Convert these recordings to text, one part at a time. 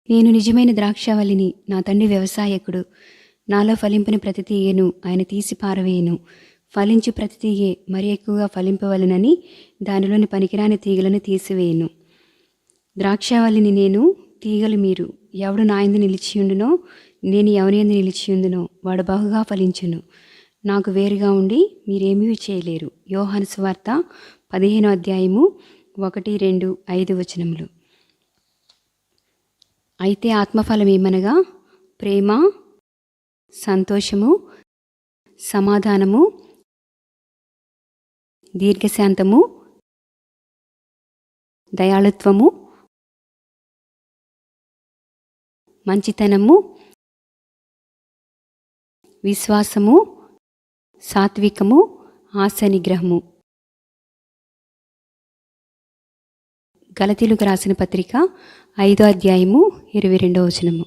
నేను నిజమైన ద్రాక్షావల్లిని, నా తండ్రి వ్యవసాయకుడు. నాలో ఫలింపని ప్రతి తీగెను ఆయన తీసి పారవేయును. ఫలించు ప్రతి తీగె మరి ఎక్కువగా ఫలింపవలెనని దానిలోని పనికిరాని తీగలను తీసివేయును. ద్రాక్షావల్లిని నేను, తీగలు మీరు. ఎవడు నా యందు నిలిచియుండునో, నేను ఎవని యందు నిలిచియుందునో వాడు బహుగా ఫలించును. నాకు వేరుగా ఉండి మీరేమీ చేయలేరు. యోహాను సువార్త 15వ అధ్యాయము 1, 2, 5 వచనములు. అయితే ఆత్మఫలం ఏమనగా ప్రేమ, సంతోషము, సమాధానము, దీర్ఘశాంతము, దయాళుత్వము, మంచితనము, విశ్వాసము, సాత్వికము, ఆశానిగ్రహము. గలతీయులకు రాసిన పత్రిక 5వ అధ్యాయము 22వ వచనము.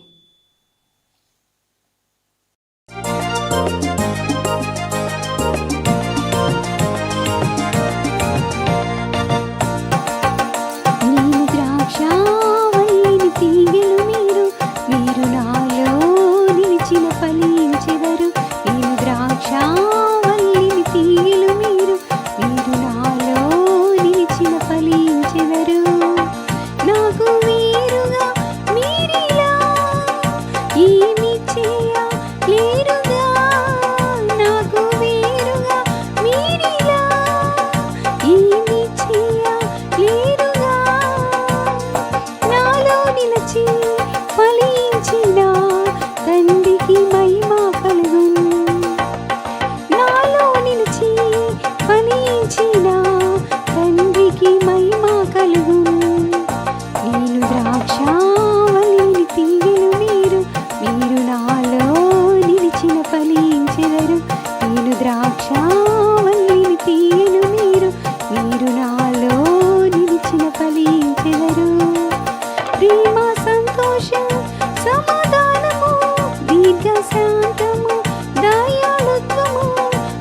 నేను ద్రాక్షావల్లిని, తీగెలు మీరు. మీరు నాలో నిలిచిన ఫలించెదరు. నేను ద్రాక్షావల్లిని, తీగెలు మీరు. మీరు నాలో నిలిచిన ఫలించెదరు. నాకు వేరుగా మీరిలా ఏమి చేయలేరుగా. నాకు వేరుగా మీరిలా ఏమి చేయలేరుగా. నాలో నిలిచి ఫలించిన తండ్రికి మహిమ కలుగును. నాలో నిలిచి ఫలించిన తండ్రికి మహిమ కలుగును. నేను ద్రాక్షావల్లిని, తీగెలు మీరు. మీరు నాలో నిలిచిన ఫలించెదరు. నేను ద్రాక్షావల్లిని, తీగెలు మీరు. మీరు నాలో నిలిచిన ఫలించెదరు. ప్రేమ, సంతోషం, సమాధానము, దీర్ఘశాంతము, దయాళుత్వము.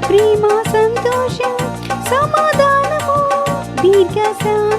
ప్రేమ, సంతోషం, సమాధానము, దీర్ఘశాంతము,